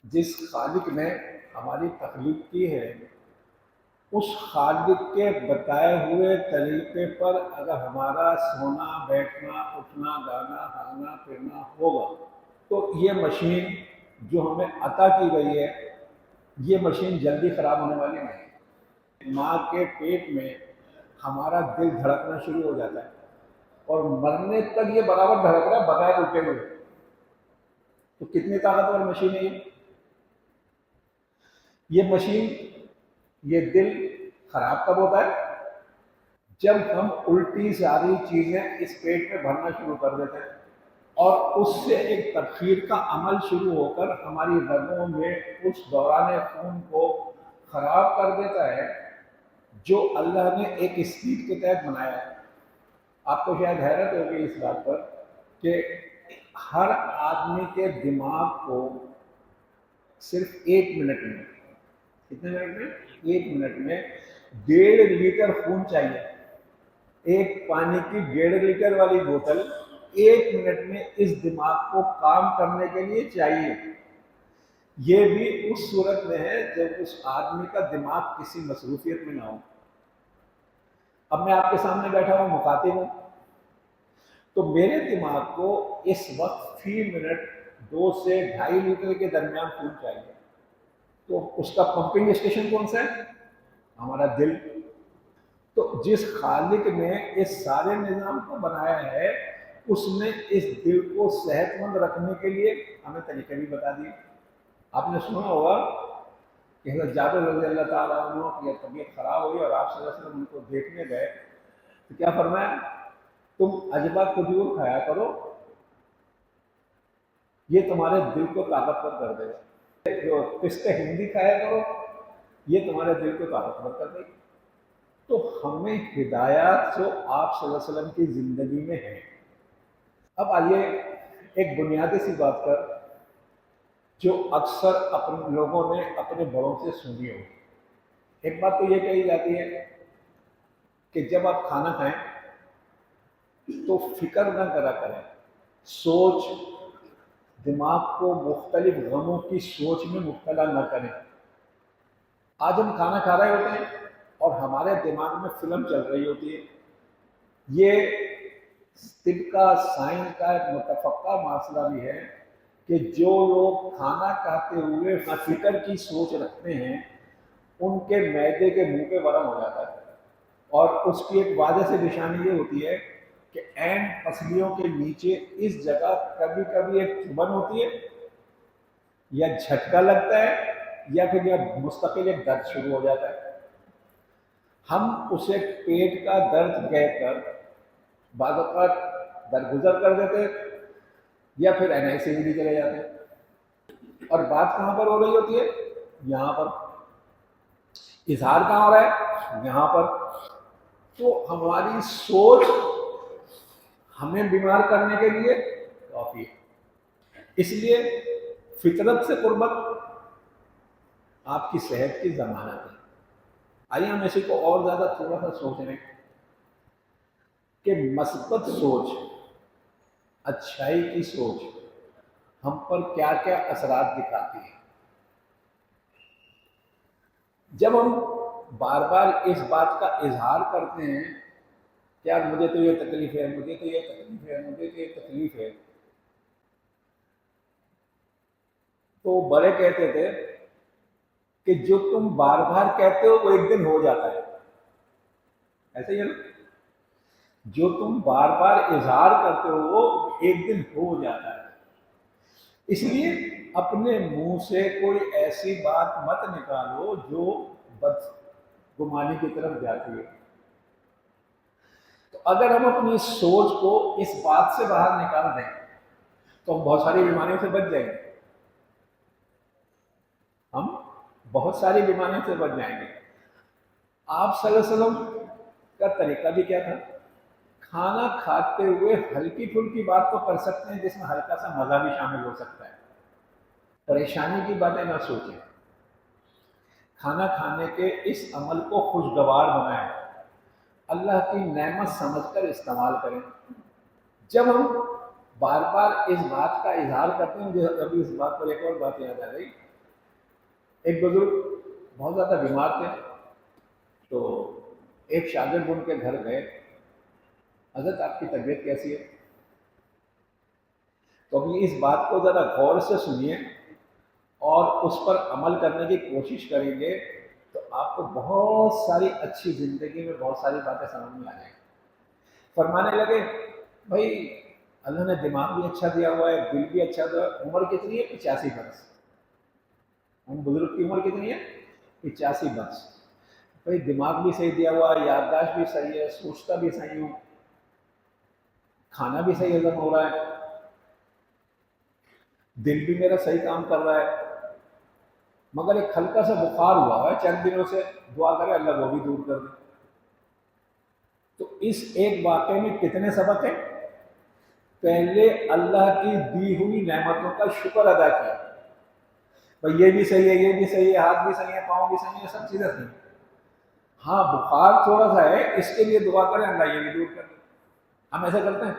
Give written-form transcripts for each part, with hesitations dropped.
جس خالق نے ہماری تخلیق کی ہے اس خالق کے بتائے ہوئے طریقے پر اگر ہمارا سونا بیٹھنا اٹھنا گانا ہلنا پھرنا ہوگا تو یہ مشین جو ہمیں عطا کی گئی ہے یہ مشین جلدی خراب ہونے والی نہیں۔ ماں کے پیٹ میں ہمارا دل دھڑکنا شروع ہو جاتا ہے اور مرنے تک یہ برابر دھڑک رہا ہے بغیر رکے ہوئے۔ تو کتنی طاقتور مشین ہے یہ مشین۔ یہ دل خراب کب ہوتا ہے؟ جب ہم الٹی ساری چیزیں اس پیٹ میں بھرنا شروع کر دیتے ہیں اور اس سے ایک تبخیر کا عمل شروع ہو کر ہماری رگوں میں اس دوران خون کو خراب کر دیتا ہے جو اللہ نے ایک اسپیڈ کے تحت بنایا ہے۔ آپ کو شاید حیرت ہوگی اس بات پر کہ ہر آدمی کے دماغ کو صرف 1 منٹ میں، کتنے منٹ میں؟ 1 منٹ میں 1.5 لیٹر خون چاہیے۔ ایک پانی کی 1.5 لیٹر والی بوتل 1 منٹ میں اس دماغ کو کام کرنے کے لیے چاہیے۔ یہ بھی اس صورت میں ہے جب اس آدمی کا دماغ کسی مصروفیت میں نہ ہو۔ اب میں آپ کے سامنے بیٹھا ہوں، مخاطب ہوں، تو میرے دماغ کو اس وقت فی منٹ 2 سے 2.5 لیٹر کے درمیان خون چاہیے۔ تو اس کا پمپنگ اسٹیشن کون سا ہے؟ ہمارا دل۔ تو جس خالق نے اس سارے نظام کو بنایا ہے اس نے اس دل کو صحت مند رکھنے کے لیے ہمیں طریقے بھی بتا دیے۔ آپ نے سنا ہوگا کہ حضرت جابر رضی اللہ تعالیٰ عنہ کی طبیعت خراب ہوئی اور آپ صلی اللہ علیہ وسلم ان کو دیکھنے گئے تو کیا فرمایا؟ تم اجبا کھجور کھایا کرو، یہ تمہارے دل کو طاقتور کر دے گا۔ جو پستے ہندی کھایا کرو یہ تمہارے دل کو طاقتور کر دے گی۔ تو ہمیں ہدایات جو آپ صلی اللہ علیہ وسلم کی زندگی میں ہیں۔ اب آئیے ایک بنیادی سی بات کر جو اکثر اپنے لوگوں نے اپنے بڑوں سے سنی ہو۔ ایک بات تو یہ کہی جاتی ہے کہ جب آپ کھانا کھائیں تو فکر نہ کرا کریں، سوچ دماغ کو مختلف غموں کی سوچ میں مبتلا نہ کریں۔ آج ہم کھانا کھا رہے ہوتے ہیں اور ہمارے دماغ میں فلم چل رہی ہوتی ہے۔ یہ طب کا سائنس کا ایک متفقہ مسئلہ بھی ہے کہ جو لوگ کھانا کھاتے ہوئے فکر کی سوچ رکھتے ہیں ان کے معدے کے منہ پہ ورم ہو جاتا ہے، اور اس کی ایک واضح سے نشانی یہ ہوتی ہے کہ عین پسلیوں کے نیچے اس جگہ کبھی کبھی ایک چبھن ہوتی ہے یا جھٹکا لگتا ہے یا پھر یہ مستقل ایک درد شروع ہو جاتا ہے۔ ہم اسے پیٹ کا درد کہہ کر بعض اوقات درگزر کر دیتے یا پھر این آئی سی بھی چلے جاتے ہیں۔ اور بات کہاں پر ہو رہی ہوتی ہے؟ یہاں پر۔ اظہار کہاں ہو رہا ہے؟ یہاں پر۔ تو ہماری سوچ ہمیں بیمار کرنے کے لیے کافی ہے۔ اس لیے فطرت سے قربت آپ کی صحت کی ضمانت ہے۔ آئیے ہم اسی کو اور زیادہ تھوڑا سا سوچ رہے ہیں کہ مثبت سوچ، اچھائی کی سوچ ہم پر کیا کیا اثرات دکھاتی ہے۔ جب ہم بار بار اس بات کا اظہار کرتے ہیں کہ یار مجھے تو یہ تکلیف ہے، مجھے تو یہ تکلیف ہے، مجھے تو یہ تکلیف ہے، تو بڑے کہتے تھے کہ جو تم بار بار کہتے ہو وہ ایک دن ہو جاتا ہے۔ ایسے ہی ہے نا؟ جو تم بار بار اظہار کرتے ہو وہ ایک دن ہو جاتا ہے۔ اس لیے اپنے منہ سے کوئی ایسی بات مت نکالو جو بدگمانی کی طرف جاتی ہے۔ تو اگر ہم اپنی سوچ کو اس بات سے باہر نکال دیں تو ہم بہت ساری بیماریوں سے بچ جائیں گے۔ ہم بہت ساری بیماریوں سے بچ جائیں گے۔ آپ صلی اللہ علیہ وسلم کا طریقہ بھی کیا تھا؟ کھانا کھاتے ہوئے ہلکی پھلکی بات تو کر سکتے ہیں جس میں ہلکا سا مزہ بھی شامل ہو سکتا ہے۔ پریشانی کی باتیں نہ سوچیں، کھانا کھانے کے اس عمل کو خوشگوار بنائیں، اللہ کی نعمت سمجھ کر استعمال کریں۔ جب ہم بار بار اس بات کا اظہار کرتے ہیں، مجھے ابھی اس بات پر ایک اور بات یاد آ گئی ایک بزرگ بہت زیادہ بیمار تھے، تو ایک شاگرد ان کے گھر گئے، حضرت آپ کی طبیعت کیسی ہے؟ تو ابھی اس بات کو ذرا غور سے سنیے اور اس پر عمل کرنے کی کوشش کریں گے تو آپ کو بہت ساری اچھی زندگی میں بہت ساری باتیں سمجھ میں آ جائیں گی۔ فرمانے لگے بھائی اللہ نے دماغ بھی اچھا دیا ہوا ہے، دل بھی اچھا دیا ہے، عمر کتنی ہے؟ 85 برس۔ ہم بزرگ کی عمر کتنی ہے؟ 85 برس۔ بھائی دماغ بھی صحیح دیا ہوا ہے، یادداشت بھی صحیح ہے، سوچتا بھی صحیح ہوں، کھانا بھی صحیح ہضم ہو رہا ہے، دل بھی میرا صحیح کام کر رہا ہے، مگر ایک ہلکا سا بخار ہوا ہے چند دنوں سے، دعا کرے اللہ وہ بھی دور کر دے۔ تو اس ایک واقعے میں کتنے سبق ہیں؟ پہلے اللہ کی دی ہوئی نعمتوں کا شکر ادا کیا، بھائی یہ بھی صحیح ہے، یہ بھی صحیح ہے، ہاتھ بھی صحیح ہے، پاؤں بھی صحیح ہے، سب چیزیں صحیح ہیں۔ ہاں بخار تھوڑا سا ہے، اس کے لیے دعا کریں اللہ یہ بھی دور کر دے۔ ہم ایسا کرتے ہیں؟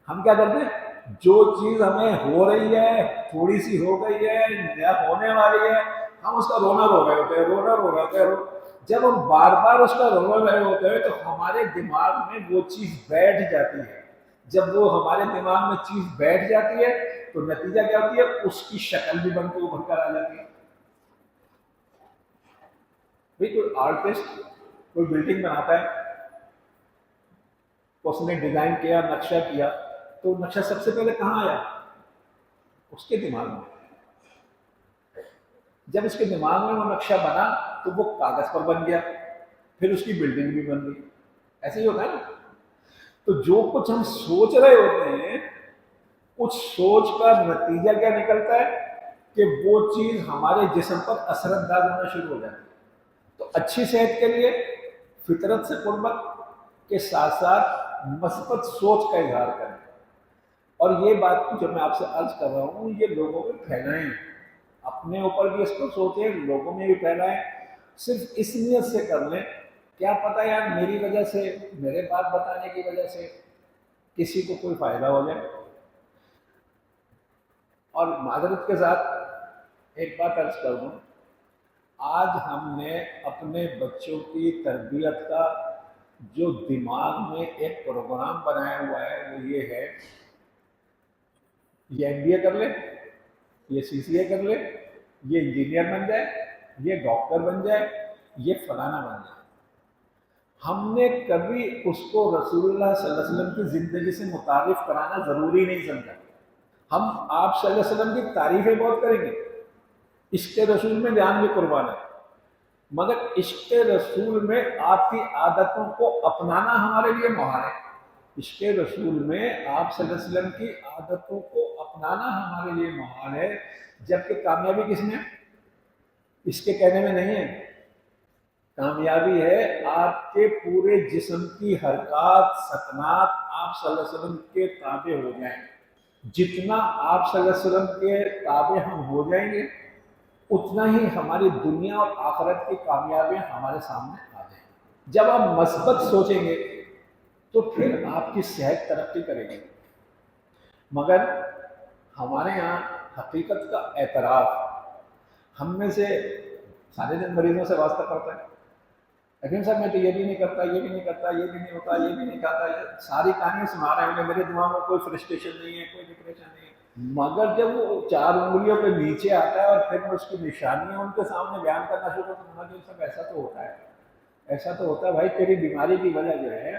ہم کیا کرتے ہیں؟ جو چیز ہمیں ہو رہی ہے، تھوڑی سی ہو گئی ہے یا ہونے والی ہے، ہم اس کا رونا رو رہے ہوتے ہیں، رونا رو رہے ہوتے ہیں۔ جب ہم بار بار اس کا رو رہے ہوتے ہیں تو ہمارے دماغ میں وہ چیز بیٹھ جاتی ہے۔ جب وہ ہمارے دماغ میں چیز بیٹھ جاتی ہے تو نتیجہ کیا ہوتی ہے؟ اس کی شکل بھی بن کے ابھر کر آ جاتی ہے۔ بھائی کوئی آرٹسٹ کوئی بلڈنگ بناتا ہے، اس نے ڈیزائن کیا، نقشہ کیا، تو نقشہ سب سے پہلے کہاں آیا؟ اس کے دماغ میں۔ جب اس کے دماغ میں وہ نقشہ بنا تو وہ کاغذ پر بن گیا، پھر اس کی بلڈنگ بھی بن گئی۔ ایسے ہی ہوتا ہے نا؟ تو جو کچھ ہم سوچ رہے ہوتے ہیں، کچھ سوچ کا نتیجہ کیا نکلتا ہے کہ وہ چیز ہمارے جسم پر اثر انداز ہونا شروع ہو جاتی ہے۔ تو اچھی صحت کے لیے فطرت سے قربت کے ساتھ ساتھ مثبت سوچ کا اظہار کریں، اور یہ بات جو میں آپ سے عرض کر رہا ہوں یہ لوگوں میں پھیلائیں، اپنے اوپر بھی اس کو سوچیں، لوگوں میں بھی پھیلائیں۔ صرف اس نیت سے کر لیں، کیا پتہ یار میری وجہ سے، میرے بات بتانے کی وجہ سے کسی کو کوئی فائدہ ہو جائے۔ اور معذرت کے ساتھ ایک بات عرض کر دوں، آج ہم نے اپنے بچوں کی تربیت کا جو دماغ میں ایک پروگرام بنایا ہوا ہے وہ یہ ہے، یہ ایم بی اے کر لے، یہ سی سی اے کر لے، یہ انجینئر بن جائے، یہ ڈاکٹر بن جائے، یہ فلانا بن جائے۔ ہم نے کبھی اس کو رسول اللہ صلی اللہ علیہ وسلم کی زندگی سے متعارف کرانا ضروری نہیں سمجھا۔ ہم آپ صلی اللہ علیہ وسلم کی تعریفیں بہت کریں گے، عشق رسول میں جان بھی قربان ہے، مگر عشق رسول میں آپ کی عادتوں کو اپنانا ہمارے لیے محال ہے۔ عشق رسول میں آپ صلی اللہ علیہ وسلم کی عادتوں کو اپنانا ہمارے لیے محال ہے، جبکہ کامیابی کس میں؟ اس کے کہنے میں نہیں ہے، کامیابی ہے آپ کے پورے جسم کی حرکات سکنات آپ صلی اللہ علیہ وسلم کے تابع ہو جائیں۔ جتنا آپ صلی اللہ علیہ وسلم کے تابع ہم ہو جائیں گے اتنا ہی ہماری دنیا اور آخرت کی کامیابیاں ہمارے سامنے آ جائیں گی۔ جب آپ مثبت سوچیں گے تو پھر آپ کی صحت ترقی کرے گی، مگر ہمارے ہاں حقیقت کا اعتراف، ہم میں سے سارے دن مریضوں سے واسطہ کرتا ہے، لیکن صاحب میں تو یہ بھی نہیں کرتا، یہ بھی نہیں کرتا، یہ بھی نہیں ہوتا، یہ بھی نہیں کھاتا، یہ ساری کہانیاں سنا رہے ہیں، میرے دماغ میں کوئی فرسٹریشن نہیں ہے، کوئی ڈپریشن نہیں ہے۔ مگر جب وہ 4 انگلیوں پہ نیچے آتا ہے اور پھر میں اس کی نشانیاں ان کے سامنے بیان کرنا شروع کرتا ہوں، صاحب ایسا تو ہوتا ہے، ایسا تو ہوتا ہے بھائی، تیری بیماری کی وجہ جو ہے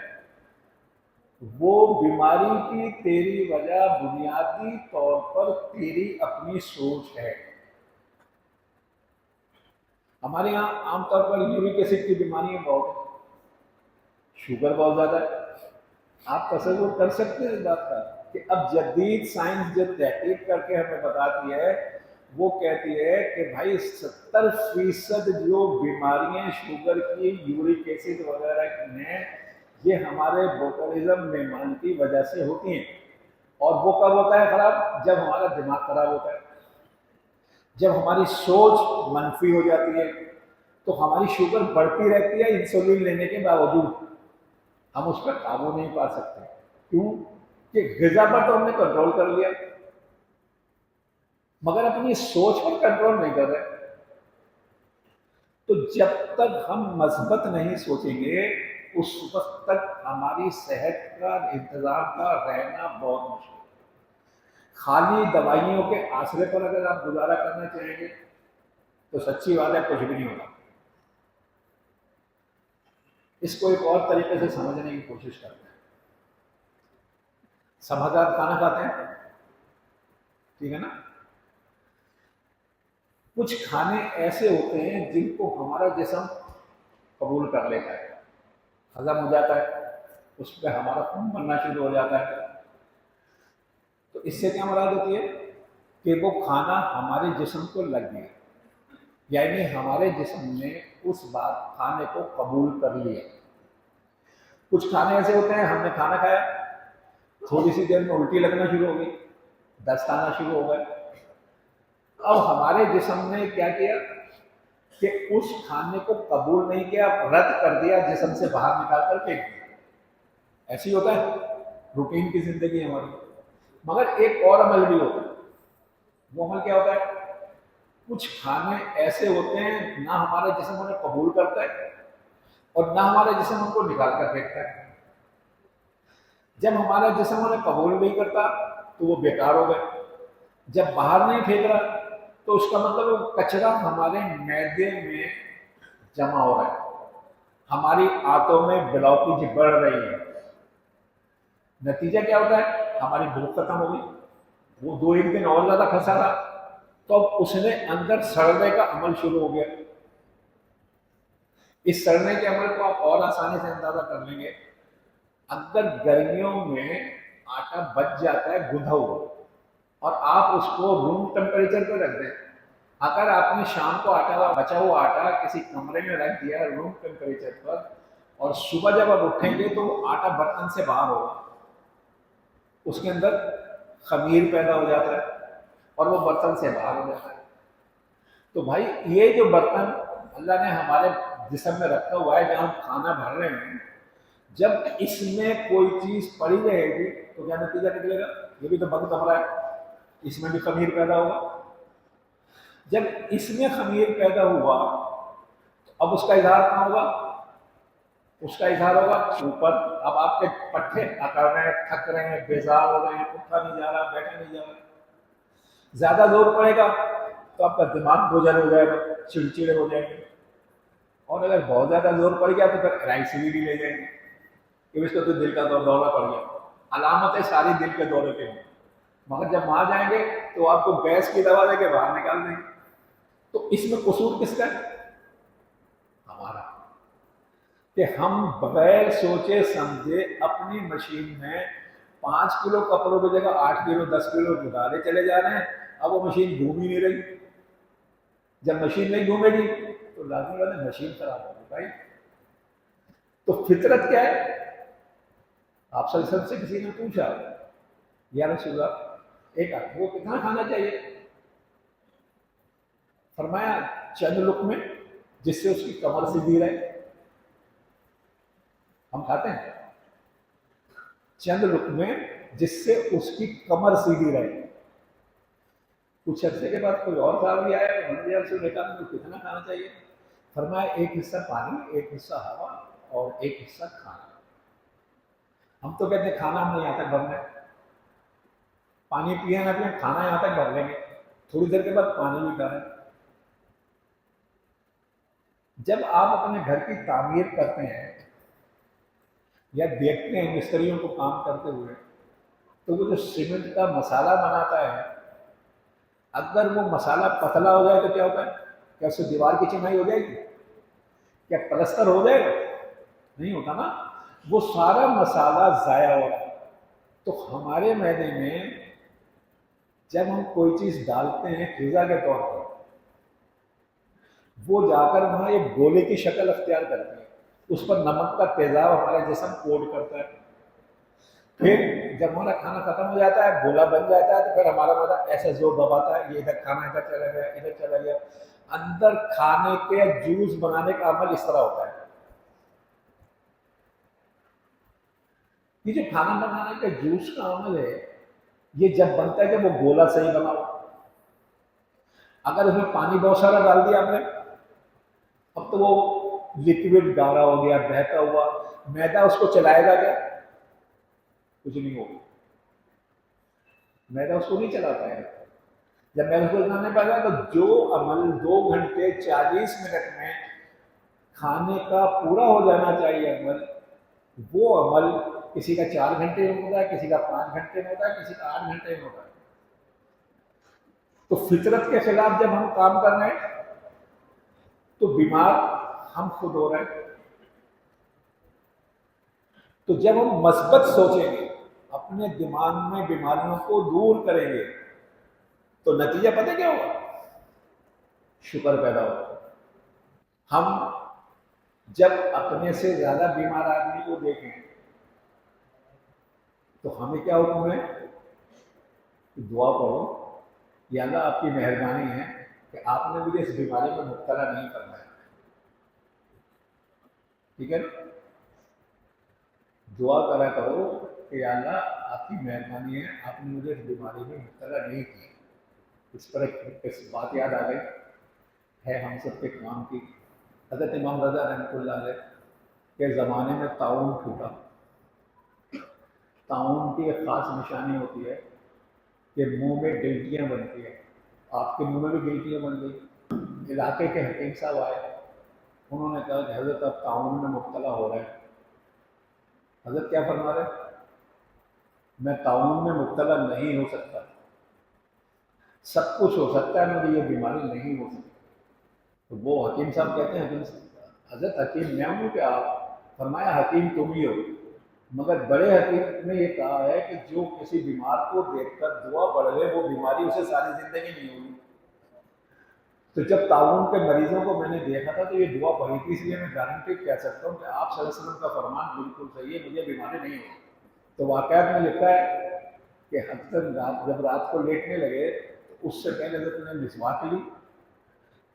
وہ بیماری کی تیری وجہ بنیادی طور پر تیری اپنی سوچ ہے۔ ہمارے یہاں عام طور پر یورک ایسڈ کی بیماریاں بہت ہیں، شوگر بہت زیادہ ہے۔ آپ تصور کر سکتے ہیں اس بات کا کہ اب جدید سائنس جو تحقیق کر کے ہمیں بتاتی ہے وہ کہتی ہے کہ بھائی 70% جو بیماریاں شوگر کی، یورک ایسڈ وغیرہ کی ہیں، یہ ہمارے بوٹولزم مہمان کی وجہ سے ہوتی ہیں۔ اور وہ کب ہوتا ہے خراب؟ جب ہمارا دماغ خراب ہوتا ہے، جب ہماری سوچ منفی ہو جاتی ہے تو ہماری شوگر بڑھتی رہتی ہے انسولین لینے کے باوجود، ہم اس پر قابو نہیں پا سکتے۔ کیوں؟ کہ غذا پر تو ہم نے کنٹرول کر لیا مگر اپنی سوچ پر کنٹرول نہیں کر رہے۔ تو جب تک ہم مثبت نہیں سوچیں گے اس وقت تک ہماری صحت کا انتظام کا رہنا بہت مشکل ہے۔ خالی دوائیوں کے آسرے پر اگر آپ گزارا کرنا چاہیں گے تو سچی بات ہے کچھ بھی نہیں ہوگا۔ اس کو ایک اور طریقے سے سمجھنے کی کوشش کرتے ہیں۔ سب حضرات کھانا کھاتے ہیں، ٹھیک ہے نا؟ کچھ کھانے ایسے ہوتے ہیں جن کو ہمارا جسم قبول کر لیتا ہے، ہضم ہو جاتا ہے، اس پہ ہمارا خون بننا شروع ہو جاتا ہے۔ تو اس سے کیا مراد ہوتی ہے کہ وہ کھانا ہمارے جسم کو لگ گیا، یعنی ہمارے جسم نے اس بات کھانے کو قبول کر لیا۔ کچھ کھانے ایسے ہوتے ہیں ہم نے کھانا کھایا، تھوڑی سی دیر میں الٹی لگنا شروع ہو گئی، دست آنا شروع ہو گئے۔ اب ہمارے جسم نے کیا کیا کہ اس کھانے کو قبول نہیں کیا، رد کر دیا، جسم سے باہر نکال کر پھینک دیا۔ ایسے ہی ہوتا ہے روٹین کی زندگی ہماری۔ مگر ایک اور عمل بھی ہوتا ہے۔ وہ عمل کیا ہوتا ہے؟ کچھ کھانے ایسے ہوتے ہیں نہ ہمارا جسم انہیں قبول کرتا ہے اور نہ ہمارا جسم ان کو نکال کر پھینکتا ہے۔ جب ہمارا جسم انہیں قبول نہیں کرتا تو وہ بیکار ہو گئے، جب باہر نہیں پھینک رہا تو اس کا مطلب وہ کچرا ہمارے معدے میں جمع ہو رہا ہے، ہماری آنتوں میں بلاکیج بڑھ رہی ہے۔ نتیجہ کیا ہوتا ہے؟ ہماری بھوک ختم ہو گئی، وہ 2 دن اور زیادہ پھنسا رہا تو اب اس نے اندر سڑنے کا عمل شروع ہو گیا۔ اس سڑنے کے عمل کو آپ اور آسانی سے اندازہ کر لیں گے۔ اگر گرمیوں میں آٹا بچ جاتا ہے گدھا ہوا اور آپ اس کو روم ٹمپریچر پہ رکھ دیں، اگر آپ نے شام کو آٹا بچا ہوا آٹا کسی کمرے میں رکھ دیا روم ٹمپریچر پر اور صبح جب آپ اٹھیں گے تو وہ آٹا برتن سے باہر ہوگا، اس کے اندر خمیر پیدا ہو جاتا ہے اور وہ برتن سے باہر ہو جاتا ہے۔ تو بھائی یہ جو برتن اللہ نے ہمارے جسم میں رکھا ہوا ہے جہاں ہم کھانا بھر رہے ہیں، جب اس میں کوئی چیز پڑی رہے گی تو کیا نتیجہ نکلے گا؟ یہ بھی تو بند کمرہ ہے، اس میں بھی خمیر پیدا ہوگا۔ جب اس میں خمیر پیدا ہوا تو اب اس کا اظہار کہاں ہوگا؟ اس کا اظہار ہوگا اوپر۔ اب آپ کے پٹھے اکڑ رہے ہیں، تھک رہے ہیں، بیزار ہو رہے ہیں، اٹھا نہیں جا رہا، بیٹھا نہیں جا رہا۔ زیادہ زور پڑے گا تو آپ کا دماغ بوجھل ہو جائے گا، چڑچڑے ہو جائیں گے، اور اگر بہت زیادہ زور پڑ گیا تو پھر LIC بھی لے جائیں گے کہ اس کو تو دل کا دورہ پڑ گیا۔ علامتیں ساری دل کے دورے پہ ہیں، مگر جب وہاں جائیں گے تو آپ کو گیس کی دوا دے کے باہر نکال دیں گے۔ تو اس میں قصور کس کا ہے؟ ہمارا، کہ ہم بغیر سوچے سمجھے اپنی مشین میں 5 کلو کپڑوں کی جگہ 8 کلو 10 کلو ڈالے چلے جا رہے ہیں۔ اب وہ مشین گھوم ہی نہیں رہی۔ جب مشین نہیں گھومے گی تو لازمی بات ہے مشین خراب ہوگی بھائی۔ تو فطرت کیا ہے؟ آپ صلی اللہ علیہ وسلم سے کسی نے پوچھا یا رسول اللہ ایک آدمی کو کتنا کھانا چاہیے؟ فرمایا چند لقمے جس سے اس کی کمر سیدھی رہے۔ ہم کھاتے ہیں چند لقمے جس سے اس کی کمر سیدھی رہے۔ کچھ عرصے کے بعد کوئی اور صحابی آیا، انہوں نے رسول اللہ کو کتنا کھانا چاہیے؟ فرمایا ایک حصہ پانی، ایک حصہ ہوا اور ایک حصہ کھانا۔ ہم تو کہتے ہیں کھانا ہم نے یہاں تک بھرنا ہے، پانی پیے نہ پیے کھانا یہاں تک بھر لیں گے، تھوڑی دیر کے بعد پانی بھی ڈالیں۔ جب آپ اپنے گھر کی تعمیر کرتے ہیں یا دیکھتے ہیں مستریوں کو کام کرتے ہوئے تو وہ جو سیمنٹ کا مسالہ بناتا ہے، اگر وہ مسالہ پتلا ہو جائے تو کیا ہوتا ہے؟ کیا اس سے دیوار کی چنائی ہو جائے گی؟ کیا پلستر ہو جائے گا؟ نہیں ہوتا نا، وہ سارا مسالہ ضائع ہو رہا ہے۔ تو ہمارے معدے میں جب ہم کوئی چیز ڈالتے ہیں غذا کے طور پر، وہ جا کر وہاں ایک گولے کی شکل اختیار کرتی ہے، اس پر نمک کا تیزاب ہمارا جسم کوٹ کرتا ہے۔ پھر جب ہمارا کھانا ختم ہو جاتا ہے، گولا بن جاتا ہے، تو پھر ہمارا معدہ ایسے زور دباتا ہے، یہ ادھر کھانا ادھر چلا گیا، ادھر چلا گیا۔ اندر کھانے کے جوس بنانے کا عمل اس طرح ہوتا ہے۔ یہ جو کھانا بنانے کا جوس کا عمل ہے، یہ جب بنتا ہے کہ وہ گولا صحیح بنا ہو۔ اگر اس میں پانی بہت سارا ڈال دیا آپ نے، اب وقت وہ لکوڈ گاڑھا ہو گیا، بہتا ہوا، میدا اس کو چلائے گا کیا؟ کچھ نہیں ہوگا، میدا اس کو نہیں چلا پائے گا۔ جب میدا اس کو چلانے پائے گا تو جو عمل 2 گھنٹے 40 منٹ میں کھانے کا پورا ہو جانا چاہیے عمل، وہ عمل کسی کا 4 گھنٹے میں ہوتا ہے، کسی کا 5 گھنٹے میں ہوتا ہے، کسی کا 8 گھنٹے میں ہوتا ہے۔ تو فطرت کے خلاف جب ہم کام کر رہے ہیں تو بیمار ہم خود ہو رہے ہیں۔ تو جب ہم مثبت سوچیں گے، اپنے دماغ میں بیماریوں کو دور کریں گے، تو نتیجہ پتہ کیا ہوگا؟ شکر پیدا ہوگا۔ ہم جب اپنے سے زیادہ بیمار آدمی کو دیکھیں تو ہمیں کیا حکم ہے کہ دعا کرو، یا اللہ آپ کی مہربانی ہے کہ آپ نے مجھے اس بیماری میں مبتلا نہیں کرنا ہے، ٹھیک ہے نا؟ دعا کرا کرو کہ یا اللہ آپ کی مہربانی ہے، آپ نے مجھے اس بیماری میں مبتلا نہیں کی۔ اس پر ایک بات یاد آ گئی ہے ہم سب کے کام کی۔ حضرت امام رضا رحمۃ اللہ علیہ کے زمانے میں طاعون پھوٹا۔ طاعون کی ایک خاص نشانی ہوتی ہے کہ منہ میں گلٹیاں بنتی ہیں۔ آپ کے منہ میں بھی گلٹیاں بن گئی۔ علاقے کے حکیم صاحب آئے، انہوں نے کہا کہ حضرت آپ طاعون میں مبتلا ہو رہے ہیں۔ حضرت کیا فرما رہے؟ میں طاعون میں مبتلا نہیں ہو سکتا، سب کچھ ہو سکتا ہے، مجھے یہ بیماری نہیں ہو سکتی۔ تو وہ حکیم صاحب کہتے ہیں حضرت حکیم میں ہوں کہ آپ؟ فرمایا حکیم تم ہی ہو، مگر بڑے حکیم نے یہ کہا ہے کہ جو کسی بیمار کو دیکھ کر دعا پڑھ لے وہ بیماری اسے ساری زندگی نہیں ہوگی۔ تو جب طاعون کے مریضوں کو میں نے دیکھا تھا تو یہ دعا پڑھی تھی، اس لیے میں گارنٹی کہہ سکتا ہوں کہ آپ صلی اللہ علیہ وسلم کا فرمان بالکل صحیح ہے، مجھے بیماری نہیں ہوگی۔ تو واقعات میں لکھا ہے کہ حضرت جب رات کو لیٹنے لگے تو اس سے پہلے حضرت نے مسواک لی،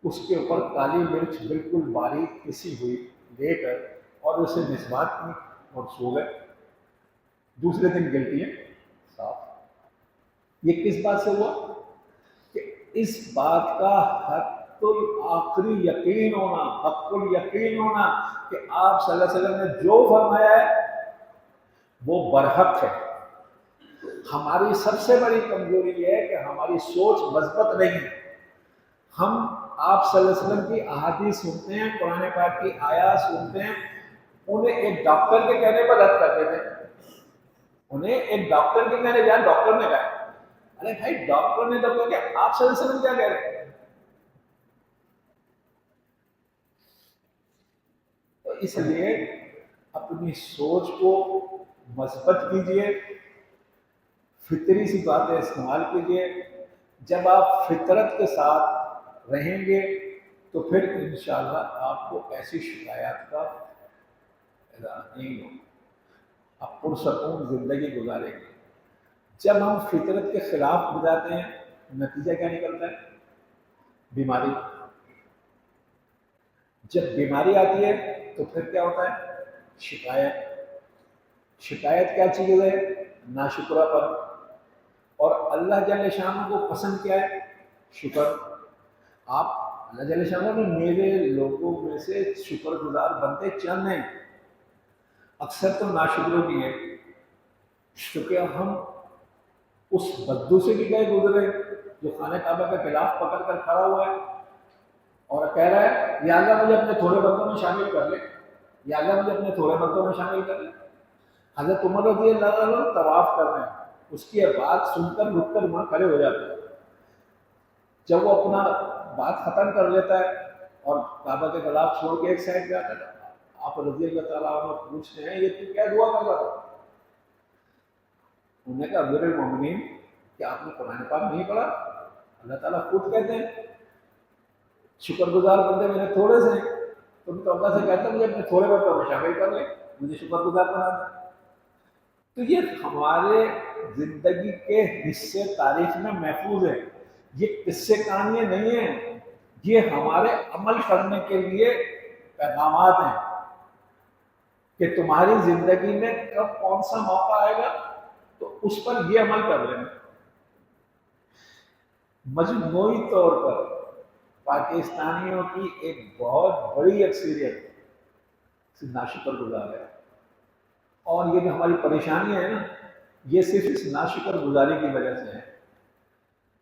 اس کے اوپر کالی مرچ بالکل باریک پسی ہوئی لے کر اور اسے مسواک کی اور سو گئے۔ دوسرے دن گلٹیاں صاف۔ یہ کس بات سے ہوا؟ کہ اس بات کا حق الآخری یقین ہونا، حق الیقین ہونا کہ آپ صلی اللہ علیہ وسلم نے جو فرمایا ہے وہ برحق ہے۔ ہماری سب سے بڑی کمزوری یہ ہے کہ ہماری سوچ مثبت نہیں ہے۔ ہم آپ صلی اللہ علیہ وسلم کی احادیث سنتے ہیں، قرآن پاک کی آیات سنتے ہیں، انہیں ایک ڈاکٹر کے کہنے پر رد کر دیتے ہیں۔ انہیں ایک ڈاکٹر کے کہنے جائیں، ڈاکٹر نے کہا، ارے بھائی ڈاکٹر نے تو کہا کہ آپ صلی اللہ علیہ وسلم کیا کہہ رہے ہیں؟ تو اس لیے اپنی سوچ کو مثبت کیجیے، فطری سی باتیں استعمال کیجیے۔ جب آپ فطرت کے ساتھ رہیں گے تو پھر انشاءاللہ آپ کو ایسی شکایات کا نہیں ہوگا، آپ پرسکون زندگی گزاریں گے۔ جب ہم فطرت کے خلاف ہو جاتے ہیں نتیجہ کیا نکلتا ہے؟ بیماری۔ جب بیماری آتی ہے تو پھر کیا ہوتا ہے؟ شکایت۔ شکایت کیا چیز ہے؟ ناشکرہ پر۔ اور اللہ جل شانہ کو پسند کیا ہے؟ شکر۔ آپ اللہ جل شانہ نے میرے لوگوں میں سے شکر گزار بنتے چند ہیں، اکثر تو ناشکروں کی ہیں۔ کیونکہ ہم اس بدو سے بھی گئے گزرے جو خانہ کعبہ کے خلاف پکڑ کر کھڑا ہوا ہے اور کہہ رہا ہے یا اللہ مجھے اپنے تھوڑے بندوں میں شامل کر لے، یا اللہ مجھے اپنے تھوڑے بندوں میں شامل کر لے۔ حضرت عمر رضی اللہ عنہ طواف کر رہے ہیں، اس کی بات سن کر رک کر وہاں کھڑے ہو جاتے ہیں۔ جب وہ اپنا بات ختم کر لیتا ہے اور کعبہ کے خلاف چھوڑ کے ایک سائڈ پہ آتا ہے، آپ رضی اللہ تعالیٰ عنہ پوچھتے ہیں یہ تو کیا دعا کر رہا تھا؟ انہوں نے کہا امیر المومنین کہ آپ نے قرآن پاک نہیں پڑھا؟ اللہ تعالیٰ خود کہتے ہیں شکر گزار بندے میرے تھوڑے سے ہیں، تم تو اللہ سے کہتے ہیں مجھے اپنے تھوڑے بندوں میں شامل کر لیں، مجھے شکر گزار بنا دیں۔ تو یہ ہمارے زندگی کے حصے تاریخ میں محفوظ ہے، یہ قصے کہانیاں نہیں ہیں، یہ ہمارے عمل کرنے کے لیے پیغامات ہیں کہ تمہاری زندگی میں کب کون سا موقع آئے گا تو اس پر یہ عمل کر لینا۔ مجموعی طور پر پاکستانیوں کی ایک بہت بڑی اکثریت ناشکر گزار ہے، اور یہ جو ہماری پریشانیاں ہیں نا، یہ صرف اس ناشکر گزاری کی وجہ سے ہے۔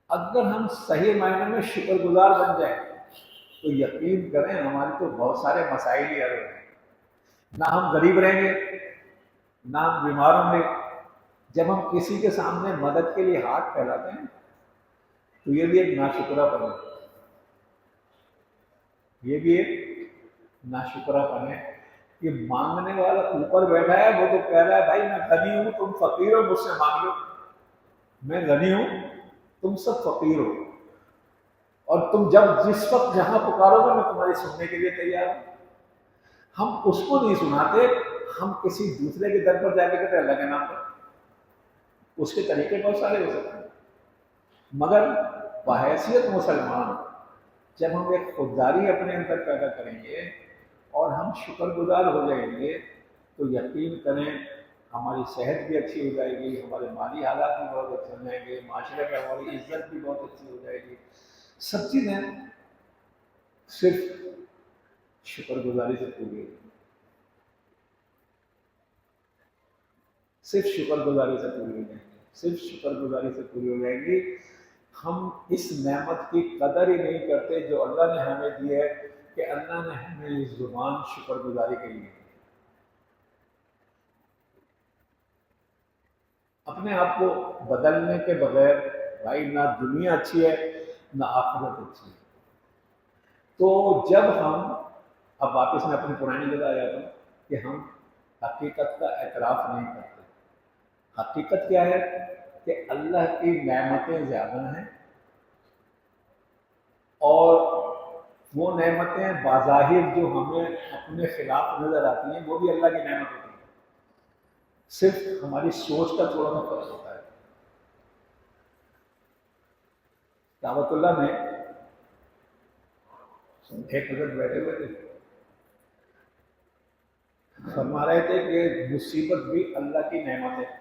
اگر ہم صحیح معنی میں شکر گزار بن جائیں تو یقین کریں ہمارے تو بہت سارے مسائل ہی حل ہیں۔ نہ ہم غریب رہیں گے، نہ ہم بیمار ہوں گے۔ جب ہم کسی کے سامنے مدد کے لیے ہاتھ پھیلاتے ہیں تو یہ بھی ایک ناشکرہ پن ہے، یہ بھی ایک ناشکرہ پن ہے کہ مانگنے والا اوپر بیٹھا ہے، وہ تو کہہ رہا ہے بھائی میں غنی ہوں، تم فقیر ہو، مجھ سے مانگ لو۔ میں غنی ہوں، تم سب فقیر ہو، اور تم جب جس وقت جہاں پکارو گے میں تمہاری سننے کے لیے تیار ہوں۔ ہم اس کو نہیں سناتے، ہم کسی دوسرے کے در پر جا کے کہتے ہیں اللہ کے نام پر۔ اس کے طریقے بہت سارے ہو سکتے ہیں، مگر بحیثیت مسلمان جب ہم ایک خودداری اپنے اندر پیدا کریں گے اور ہم شکر گزار ہو جائیں گے تو یقین کریں ہماری صحت بھی اچھی ہو جائے گی، ہمارے مالی حالات بھی بہت اچھے ہو جائیں گے، معاشرے میں ہماری عزت بھی بہت اچھی ہو جائے گی۔ سب چیزیں صرف شکر گزاری سے پوری ہوگی، صرف شکر گزاری سے پوری ہو جائیں گی، صرف شکر گزاری سے پوری ہو جائے گی۔ ہم اس نعمت کی قدر ہی نہیں کرتے جو اللہ نے ہمیں دی ہے، کہ اللہ نے ہمیں یہ زبان شکر گزاری کے لیے دی۔ اپنے آپ کو بدلنے کے بغیر بھائی نہ دنیا اچھی ہے نہ آخرت اچھی ہے۔ تو جب ہم، اب واپس میں اپنی پرانی جگہ آ جاتا ہوں، کہ ہم حقیقت کا اعتراف نہیں کرتے۔ حقیقت کیا ہے کہ اللہ کی نعمتیں زیادہ ہیں، اور وہ نعمتیں بظاہر جو ہمیں اپنے خلاف نظر آتی ہیں وہ بھی اللہ کی نعمت ہوتی ہیں، صرف ہماری سوچ کا تھوڑا سا فرق ہوتا ہے۔ دعوت اللہ میں ایک حضرت بیٹھے ہوئے تھے، فرما رہے تھے کہ مصیبت بھی اللہ کی نعمت ہے۔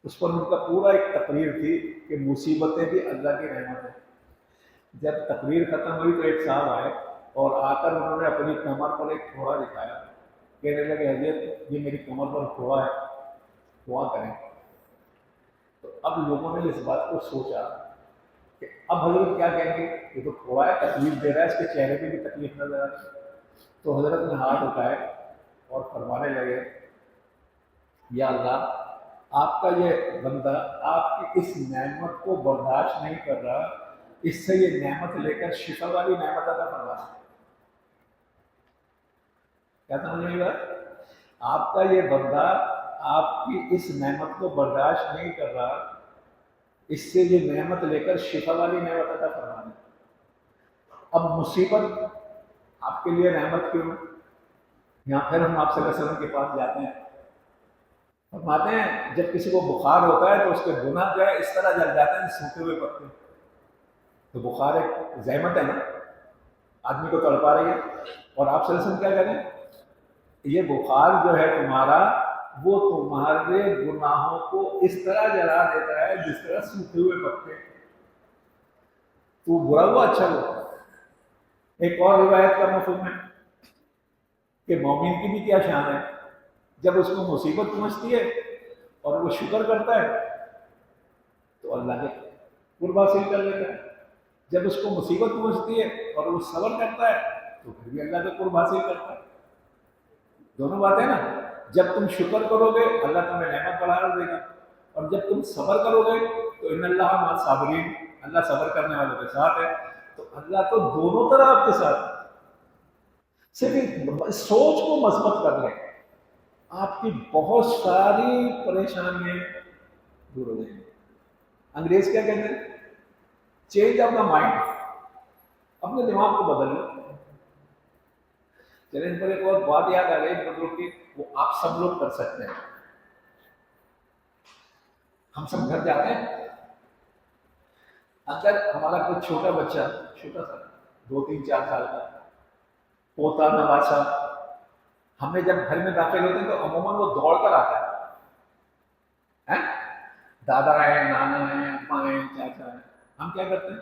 اس پر ان کا پورا ایک تقریر تھی کہ مصیبتیں بھی اللہ کی نعمت ہے۔ جب تقریر ختم ہوئی تو ایک صاحب آئے اور آ کر انہوں نے اپنی کمر پر ایک پھوڑا دکھایا، کہنے لگے حضرت یہ میری کمر پر پھوڑا ہے، دعا کریں۔ تو اب لوگوں نے اس بات کو سوچا کہ اب حضرت کیا کہیں گے، یہ تو پھوڑا ہے، تکلیف دے رہا ہے، اس کے چہرے پہ بھی تکلیف نظر آ رہی ہے۔ تو حضرت نے ہاتھ اٹھائے اور فرمانے لگے یا اللہ، آپ کا یہ بندہ آپ کی اس نعمت کو برداشت نہیں کر رہا، اس سے یہ نعمت لے کر شفا والی نعمت عطا فرما۔ کیا سمجھ میں بات؟ آپ کا یہ بندہ آپ کی اس نعمت کو برداشت نہیں کر رہا، اس سے یہ نعمت لے کر شفا والی نعمت عطا فرما دے۔ اب مصیبت آپ کے لیے نعمت کیوں؟ یہاں پھر ہم آپ صلی اللہ علیہ وسلم کے پاس جاتے ہیں، فرماتے ہیں جب کسی کو بخار ہوتا ہے تو اس کے گناہ جو ہے اس طرح جل جاتے ہیں سوکھے ہوئے پتے۔ تو بخار ایک زحمت ہے نا، آدمی کو تڑپا رہی ہے، اور آپ صلی اللہ علیہ وسلم کیا کہتے ہیں، یہ بخار جو ہے تمہارا وہ تمہارے گناہوں کو اس طرح جلا دیتا ہے جس طرح سوکھے ہوئے پتے۔ تو برا ہوا اچھا ہوا۔ ایک اور روایت کا مفہوم ہے کہ مومن کی بھی کیا شان ہے، جب اس کو مصیبت پہنچتی ہے اور وہ شکر کرتا ہے تو اللہ کے قرب حاصل کر لیتا ہے، جب اس کو مصیبت پہنچتی ہے اور وہ صبر کرتا ہے تو پھر بھی اللہ کے قرب حاصل کرتا ہے۔ دونوں باتیں نا، جب تم شکر کرو گے اللہ تمہیں نعمت بڑھا دے گا، اور جب تم صبر کرو گے تو ان اللہ مع الصابرین، اللہ صبر کرنے والوں کے ساتھ ہے۔ تو اللہ تو دونوں طرح آپ کے ساتھ ہے۔ صرف سوچ کو مثبت کر لیں، آپ کی بہت ساری پریشانیاں دور ہو جائیں گی۔ انگریز کیا کہتے ہیں، چینج آف دا مائنڈ، اپنے دماغ کو بدل لو۔ چلیں پر ایک اور بات یاد آ گئی بزرگ کی، وہ آپ سب لوگ کر سکتے ہیں۔ ہم سب گھر جاتے ہیں، اگر ہمارا کوئی چھوٹا بچہ، چھوٹا سا 2 3 4 سال کا پوتا نواسا، ہمیں جب گھر میں داخل ہوتے ہیں تو عموماً وہ دوڑ کر آتا ہے، دادا ہیں، نانا ہیں، ابا ہیں، چاچا ہیں، ہم کیا کرتے ہیں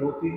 2-3